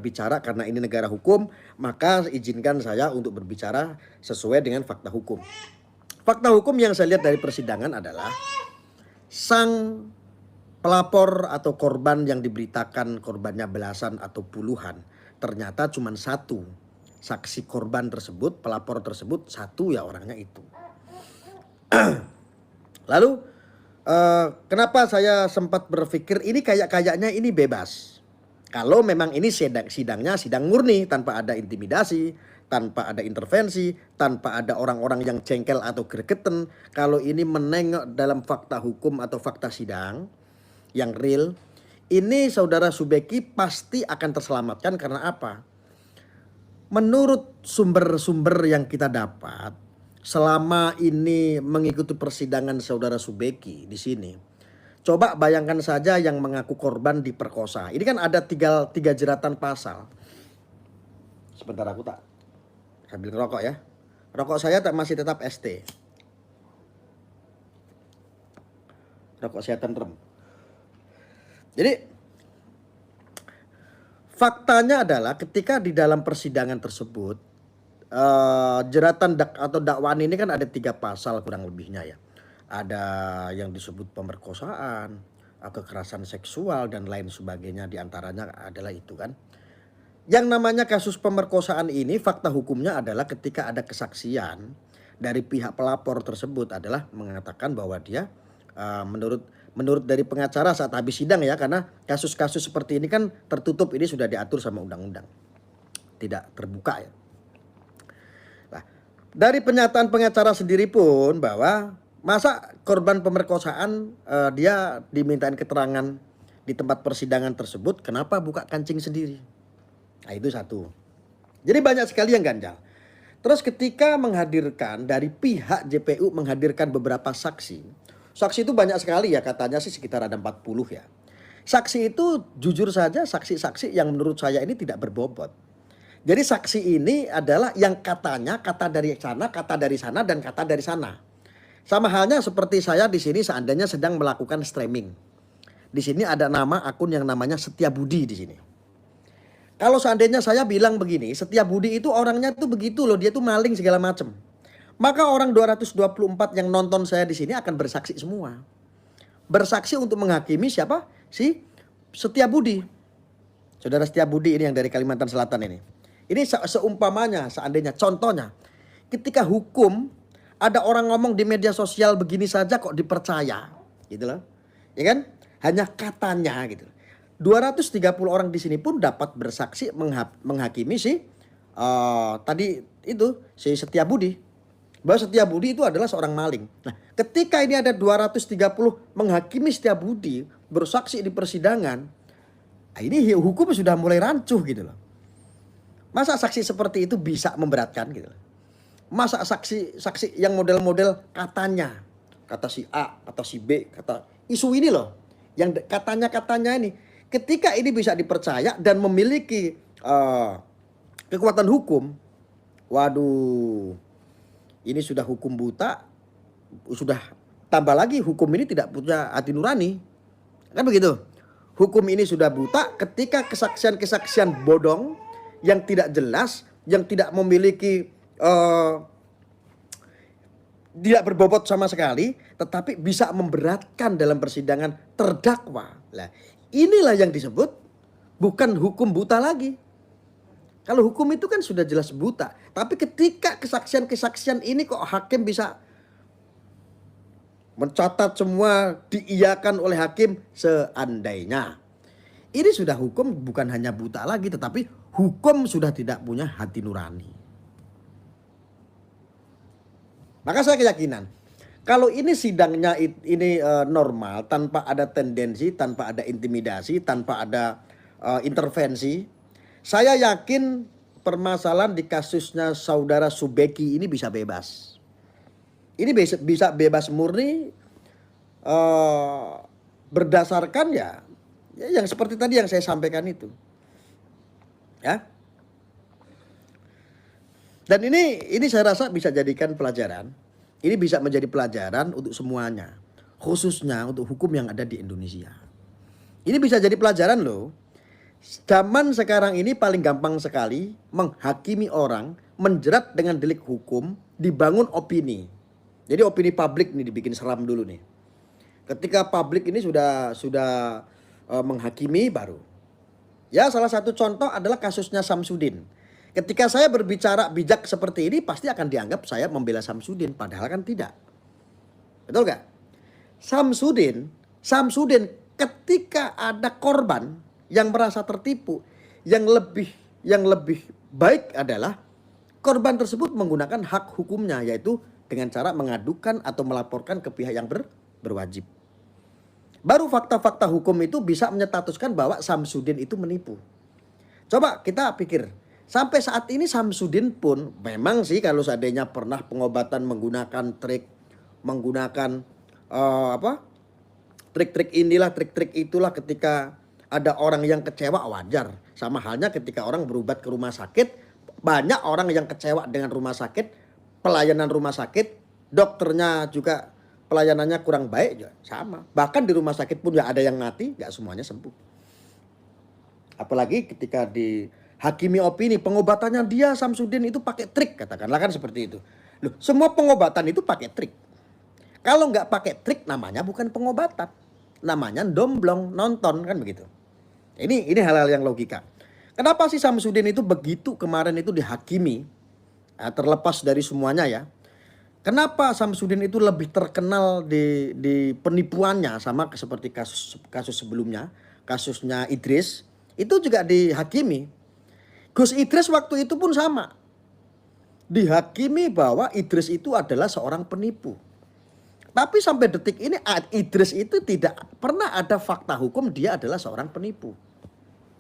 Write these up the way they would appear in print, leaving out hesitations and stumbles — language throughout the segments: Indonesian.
berbicara karena ini negara hukum, maka izinkan saya untuk berbicara sesuai dengan fakta hukum. Fakta hukum yang saya lihat dari persidangan adalah sang pelapor atau korban yang diberitakan korbannya belasan atau puluhan, ternyata cuma satu. Saksi korban tersebut, pelapor tersebut satu ya orangnya itu. Lalu kenapa saya sempat berpikir ini kayaknya ini bebas. Kalau memang ini sidangnya sidang murni tanpa ada intimidasi, tanpa ada intervensi, tanpa ada orang-orang yang jengkel atau gregetan. Kalau ini menengok dalam fakta hukum atau fakta sidang yang real, ini saudara Subeki pasti akan terselamatkan karena apa? Menurut sumber-sumber yang kita dapat, selama ini mengikuti persidangan saudara Subeki di sini, coba bayangkan saja yang mengaku korban diperkosa. Ini kan ada tiga jeratan pasal. Sebentar aku tak sambil ngerokok ya. Rokok saya masih tetap ST. Rokok saya tentrem. Jadi faktanya adalah ketika di dalam persidangan tersebut jeratan atau dakwaan ini kan ada 3 pasal kurang lebihnya ya. Ada yang disebut pemerkosaan, kekerasan seksual dan lain sebagainya, diantaranya adalah itu kan. Yang namanya kasus pemerkosaan ini fakta hukumnya adalah ketika ada kesaksian dari pihak pelapor tersebut adalah mengatakan bahwa dia menurut dari pengacara saat habis sidang ya, karena kasus-kasus seperti ini kan tertutup, ini sudah diatur sama undang-undang, tidak terbuka ya. Nah, dari pernyataan pengacara sendiri pun bahwa masa korban pemerkosaan dia dimintain keterangan di tempat persidangan tersebut, kenapa buka kancing sendiri? Nah itu satu. Jadi banyak sekali yang ganjal. Terus ketika menghadirkan dari pihak JPU menghadirkan beberapa saksi. Saksi itu banyak sekali ya, katanya sih sekitar ada 40 ya. Saksi itu jujur saja saksi-saksi yang menurut saya ini tidak berbobot. Jadi saksi ini adalah yang katanya kata dari sana dan kata dari sana. Sama halnya seperti saya di sini seandainya sedang melakukan streaming. Di sini ada nama akun yang namanya Setiabudi di sini. Kalau seandainya saya bilang begini, Setiabudi itu orangnya tuh begitu loh, dia tuh maling segala macam. Maka orang 224 yang nonton saya di sini akan bersaksi semua. Bersaksi untuk menghakimi siapa? Si Setiabudi. Saudara Setiabudi ini yang dari Kalimantan Selatan ini. Ini seumpamanya, seandainya contohnya, ketika hukum ada orang ngomong di media sosial begini saja kok dipercaya, gitu loh. Ya kan? Hanya katanya gitu. 230 orang di sini pun dapat bersaksi menghakimi si tadi itu si Setiabudi. Bahwa Setiabudi itu adalah seorang maling. Nah, ketika ini ada 230 menghakimi Setiabudi bersaksi di persidangan, nah ini hukum sudah mulai rancuh gitu loh. Masa saksi seperti itu bisa memberatkan gitu loh. Masa saksi yang model-model katanya, kata si A, kata si B, kata isu ini loh, yang katanya ini, ketika ini bisa dipercaya dan memiliki kekuatan hukum, waduh, ini sudah hukum buta, sudah tambah lagi hukum ini tidak punya hati nurani, kan begitu? Hukum ini sudah buta ketika kesaksian-kesaksian bodong yang tidak jelas, yang tidak memiliki tidak berbobot sama sekali, tetapi bisa memberatkan dalam persidangan terdakwa. Nah, inilah yang disebut bukan hukum buta lagi. Kalau hukum itu kan sudah jelas buta. Tapi ketika kesaksian-kesaksian ini kok hakim bisa mencatat semua, diiyakan oleh hakim seandainya. Ini sudah hukum bukan hanya buta lagi, tetapi hukum sudah tidak punya hati nurani. Maka saya keyakinan kalau ini sidangnya ini normal, tanpa ada tendensi, tanpa ada intimidasi, tanpa ada intervensi, saya yakin permasalahan di kasusnya saudara Subeki ini bisa bebas. Ini bisa bebas murni berdasarkan ya yang seperti tadi yang saya sampaikan itu. Ya. Dan ini saya rasa bisa jadikan pelajaran. Ini bisa menjadi pelajaran untuk semuanya. Khususnya untuk hukum yang ada di Indonesia. Ini bisa jadi pelajaran loh. Zaman sekarang ini paling gampang sekali menghakimi orang, menjerat dengan delik hukum, dibangun opini. Jadi opini publik nih dibikin seram dulu nih. Ketika publik ini sudah menghakimi baru. Ya salah satu contoh adalah kasusnya Samsudin. Ketika saya berbicara bijak seperti ini pasti akan dianggap saya membela Samsudin. Padahal kan tidak. Betul gak? Samsudin ketika ada korban yang merasa tertipu, yang lebih baik adalah korban tersebut menggunakan hak hukumnya, yaitu dengan cara mengadukan atau melaporkan ke pihak yang berwajib. Baru fakta-fakta hukum itu bisa menyetatuskan bahwa Samsudin itu menipu. Coba kita pikir, sampai saat ini Samsudin pun memang sih kalau seandainya pernah pengobatan menggunakan trik, menggunakan trik-trik inilah, trik-trik itulah, ketika ada orang yang kecewa wajar. Sama halnya ketika orang berobat ke rumah sakit, banyak orang yang kecewa dengan rumah sakit, pelayanan rumah sakit, dokternya juga pelayanannya kurang baik juga sama. Bahkan di rumah sakit pun ya ada yang mati, gak semuanya sembuh. Apalagi ketika dihakimi opini, pengobatannya dia Samsudin itu pakai trik, katakanlah kan seperti itu. Loh, semua pengobatan itu pakai trik. Kalau nggak pakai trik namanya bukan pengobatan, namanya domblong, nonton, kan begitu. Ini hal-hal yang logika. Kenapa sih Samsudin itu begitu kemarin itu dihakimi? Nah, terlepas dari semuanya ya. Kenapa Samsudin itu lebih terkenal di penipuannya, sama seperti kasus sebelumnya, kasusnya Idris, itu juga dihakimi. Gus Idris waktu itu pun sama. Dihakimi bahwa Idris itu adalah seorang penipu. Tapi sampai detik ini Idris itu tidak pernah ada fakta hukum dia adalah seorang penipu.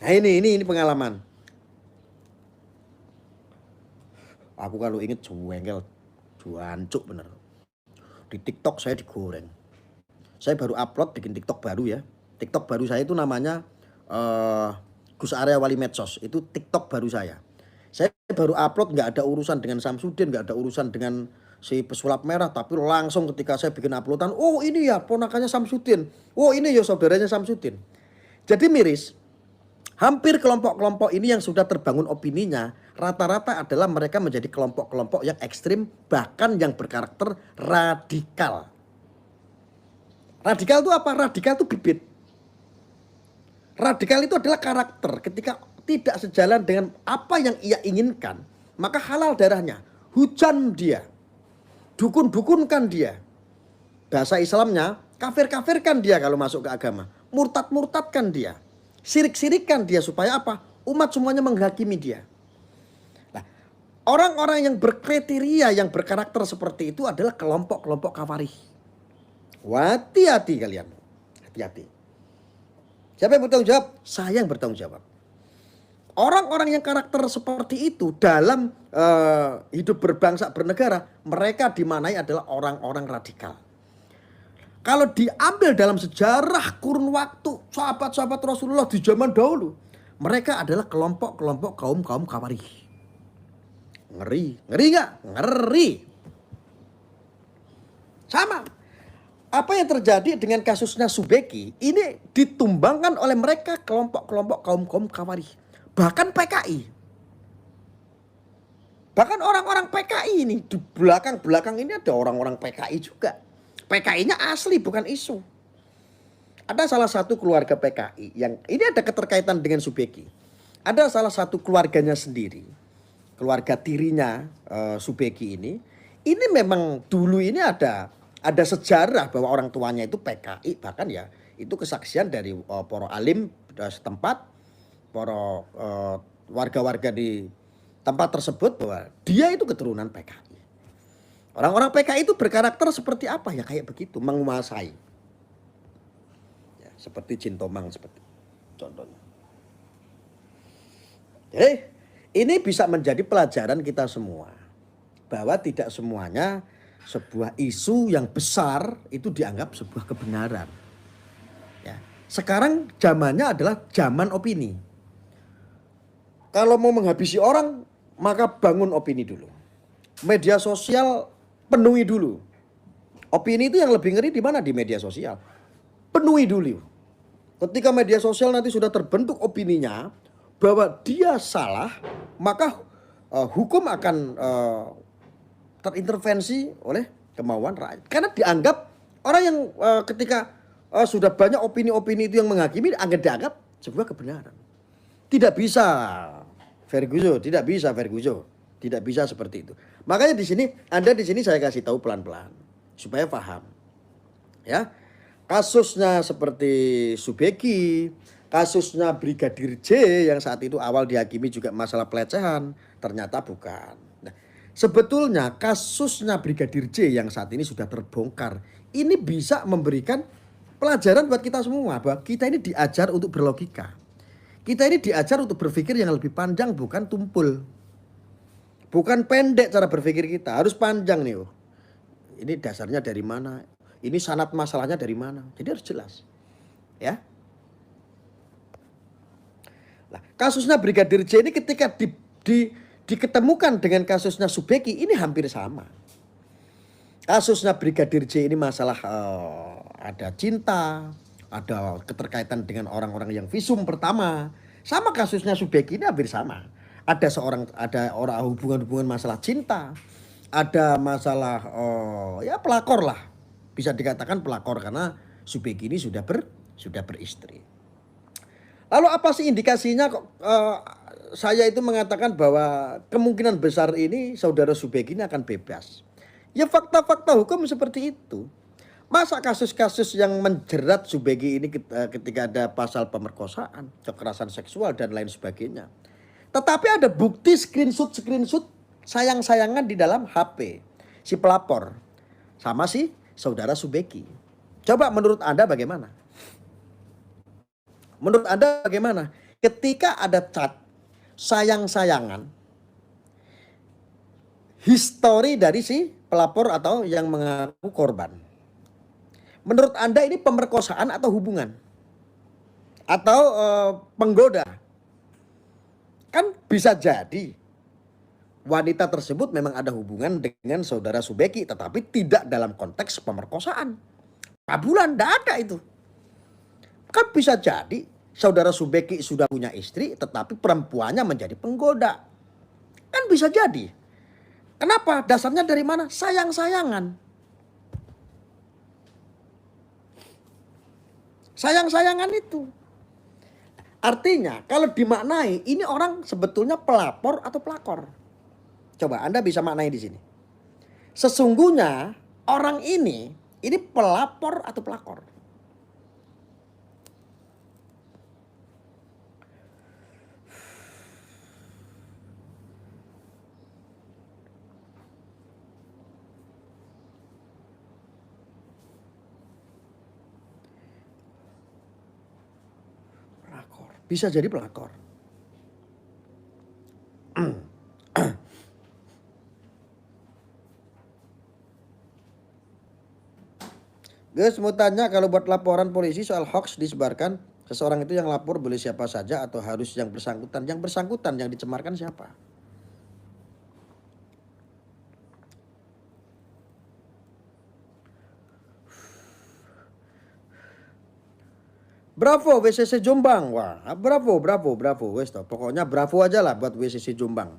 Nah ini pengalaman. Aku kalau inget jengkel, juancuk bener. Di TikTok saya digoreng. Saya baru upload bikin TikTok baru ya. TikTok baru saya itu namanya Gus Arya Wali Medsos. Itu TikTok baru saya. Saya baru upload, nggak ada urusan dengan Samsudin, nggak ada urusan dengan si pesulap merah, tapi langsung ketika saya bikin uploadan, oh ini ya ponakannya Samsudin, oh ini ya saudaranya Samsudin. Jadi miris, hampir kelompok-kelompok ini yang sudah terbangun opininya, rata-rata adalah mereka menjadi kelompok-kelompok yang ekstrim, bahkan yang berkarakter radikal. Radikal itu apa? Radikal itu bibit. Radikal itu adalah karakter, ketika tidak sejalan dengan apa yang ia inginkan, maka halal darahnya, hujan dia, dukun-dukunkan dia. Bahasa Islamnya kafir-kafirkan dia kalau masuk ke agama. Murtad-murtadkan dia. Sirik-sirikan dia supaya apa? Umat semuanya menghakimi dia. Nah, orang-orang yang berkriteria, yang berkarakter seperti itu adalah kelompok-kelompok kawarih. Hati-hati kalian. Hati-hati. Siapa yang bertanggung jawab? Saya yang bertanggung jawab. Orang-orang yang karakter seperti itu dalam hidup berbangsa bernegara, mereka dimanai adalah orang-orang radikal. Kalau diambil dalam sejarah kurun waktu sahabat-sahabat Rasulullah di zaman dahulu, mereka adalah kelompok-kelompok kaum kawarih. Ngeri nggak? Ngeri. Sama. Apa yang terjadi dengan kasusnya Subeki ini ditumbangkan oleh mereka kelompok-kelompok kaum kawarih. Bahkan PKI. Bahkan orang-orang PKI ini, di belakang ini ada orang-orang PKI juga. PKI-nya asli bukan isu. Ada salah satu keluarga PKI yang ini ada keterkaitan dengan Subeki. Ada salah satu keluarganya sendiri, keluarga tirinya Subeki ini memang dulu ini ada sejarah bahwa orang tuanya itu PKI, bahkan ya itu kesaksian dari para alim setempat, para warga-warga di tempat tersebut bahwa dia itu keturunan PKI. Orang-orang PKI itu berkarakter seperti apa ya, kayak begitu, menguasai. Ya, seperti Jin Tomang seperti contohnya. Jadi ini bisa menjadi pelajaran kita semua bahwa tidak semuanya sebuah isu yang besar itu dianggap sebuah kebenaran. Ya, sekarang zamannya adalah zaman opini. Kalau mau menghabisi orang, maka bangun opini dulu. Media sosial penuhi dulu. Opini itu yang lebih ngeri di mana? Di media sosial. Penuhi dulu. Ketika media sosial nanti sudah terbentuk opininya bahwa dia salah, maka hukum akan terintervensi oleh kemauan rakyat. Karena dianggap orang yang ketika sudah banyak opini-opini itu yang menghakimi, dianggap sebuah kebenaran. Tidak bisa, Verguso, tidak bisa Verguso, tidak bisa seperti itu. Makanya di sini, Anda di sini saya kasih tahu pelan-pelan supaya paham. Ya, kasusnya seperti Subeki, kasusnya Brigadir J yang saat itu awal dihakimi juga masalah pelecehan, ternyata bukan. Nah, sebetulnya kasusnya Brigadir J yang saat ini sudah terbongkar, ini bisa memberikan pelajaran buat kita semua bahwa kita ini diajar untuk berlogika. Kita ini diajar untuk berpikir yang lebih panjang, bukan tumpul. Bukan pendek cara berpikir kita, harus panjang nih. Oh. Ini dasarnya dari mana? Ini sanad masalahnya dari mana? Jadi harus jelas. Ya. Nah, kasusnya Brigadir J ini ketika diketemukan dengan kasusnya Subeki ini hampir sama. Kasusnya Brigadir J ini masalah ada cinta, ada keterkaitan dengan orang-orang yang visum pertama. Sama kasusnya Subeki ini hampir sama. Ada orang hubungan-hubungan masalah cinta, ada masalah ya pelakor lah. Bisa dikatakan pelakor karena Subeki ini sudah beristri. Lalu apa sih indikasinya kok saya itu mengatakan bahwa kemungkinan besar ini saudara Subeki ini akan bebas. Ya fakta-fakta hukum seperti itu. Masa kasus-kasus yang menjerat Subeki ini ketika ada pasal pemerkosaan, kekerasan seksual dan lain sebagainya. Tetapi ada bukti screenshot sayang-sayangan di dalam HP si pelapor sama si saudara Subeki. Coba menurut Anda bagaimana? Menurut Anda bagaimana? Ketika ada chat sayang-sayangan, histori dari si pelapor atau yang mengaku korban. Menurut Anda ini pemerkosaan atau hubungan? Atau penggoda? Kan bisa jadi wanita tersebut memang ada hubungan dengan saudara Subeki, tetapi tidak dalam konteks pemerkosaan. Cabulan, tidak ada itu. Kan bisa jadi saudara Subeki sudah punya istri, tetapi perempuannya menjadi penggoda. Kan bisa jadi. Kenapa? Dasarnya dari mana? Sayang-sayangan. Sayang-sayangan itu. Artinya kalau dimaknai ini orang sebetulnya pelapor atau pelakor. Coba Anda bisa maknai di sini. Sesungguhnya orang ini pelapor atau pelakor. Bisa jadi pelakor. Gus mau tanya, kalau buat laporan polisi soal hoax disebarkan, seseorang itu yang lapor boleh siapa saja atau harus yang bersangkutan? Yang bersangkutan, yang dicemarkan siapa? Bravo WCC Jombang. Wah, bravo. Wes toh. Pokoknya bravo aja lah buat WCC Jombang.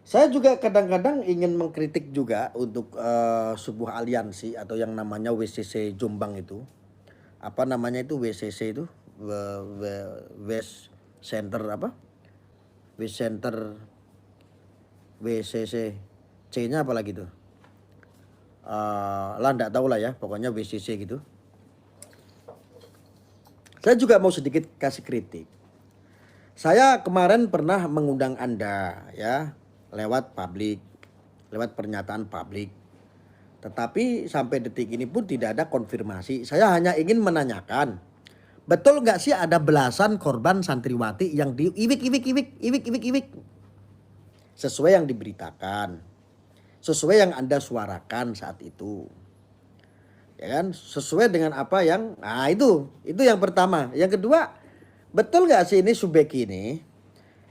Saya juga kadang-kadang ingin mengkritik juga untuk sebuah aliansi atau yang namanya WCC Jombang itu. Apa namanya itu WCC itu? West Center apa? West Center WCC C-nya apa lagi tuh? Lah enggak tahu lah ya, pokoknya WCC gitu. Saya juga mau sedikit kasih kritik. Saya kemarin pernah mengundang Anda ya lewat publik, lewat pernyataan publik. Tetapi sampai detik ini pun tidak ada konfirmasi. Saya hanya ingin menanyakan, betul nggak sih ada belasan korban santriwati yang diiwik. Sesuai yang diberitakan, sesuai yang Anda suarakan saat itu. Ya kan, sesuai dengan apa yang itu yang pertama. Yang kedua, betul nggak sih ini Subeki ini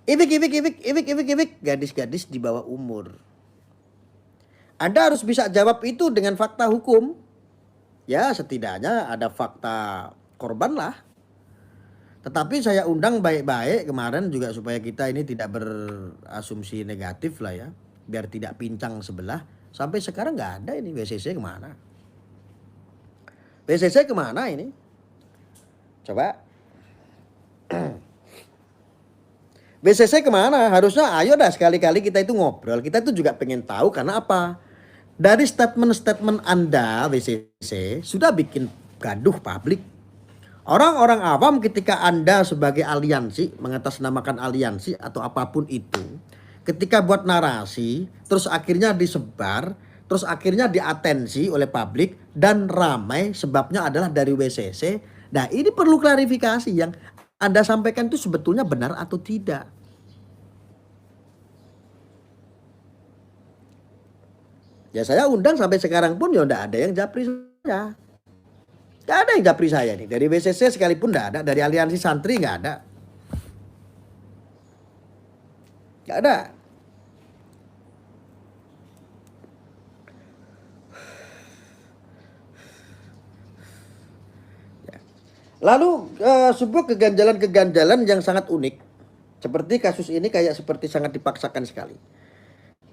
iwik gadis-gadis di bawah umur? Anda harus bisa jawab itu dengan fakta hukum, Ya setidaknya ada fakta korban lah. Tetapi saya undang baik-baik kemarin juga supaya kita ini tidak berasumsi negatif lah ya. Biar tidak pincang sebelah. Sampai sekarang nggak ada ini WCC kemana? WCC kemana ini? Coba. WCC kemana? Harusnya ayo dah sekali-kali kita itu ngobrol. Kita itu juga pengen tahu karena apa? Dari statement-statement Anda WCC sudah bikin gaduh publik. Orang-orang awam ketika Anda sebagai aliansi, mengatasnamakan aliansi atau apapun itu, ketika buat narasi, terus akhirnya disebar, terus akhirnya diatensi oleh publik dan ramai sebabnya adalah dari WCC. Nah ini perlu klarifikasi yang Anda sampaikan itu sebetulnya benar atau tidak. Ya saya undang sampai sekarang pun ya enggak ada yang japri saya. Gak ada yang japri saya nih. Dari WCC sekalipun gak ada. Dari aliansi santri gak ada. Gak ada. Ya. Lalu sebuah keganjalan-keganjalan yang sangat unik. Seperti kasus ini kayak seperti sangat dipaksakan sekali.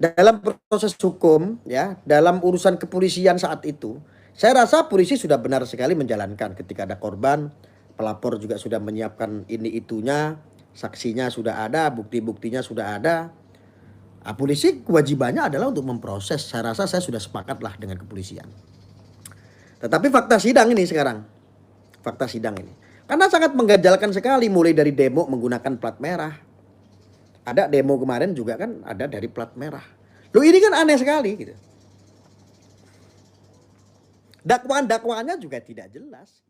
Dalam proses hukum ya, dalam urusan kepolisian saat itu, saya rasa polisi sudah benar sekali menjalankan ketika ada korban, pelapor juga sudah menyiapkan ini itunya, saksinya sudah ada, bukti-buktinya sudah ada. Nah, polisi kewajibannya adalah untuk memproses. Saya rasa saya sudah sepakatlah dengan kepolisian. Tetapi fakta sidang ini sekarang, fakta sidang ini, karena sangat mengganjalkan sekali mulai dari demo menggunakan plat merah. Ada demo kemarin juga kan ada dari plat merah. Loh ini kan aneh sekali gitu. Dakwaan-dakwaannya juga tidak jelas.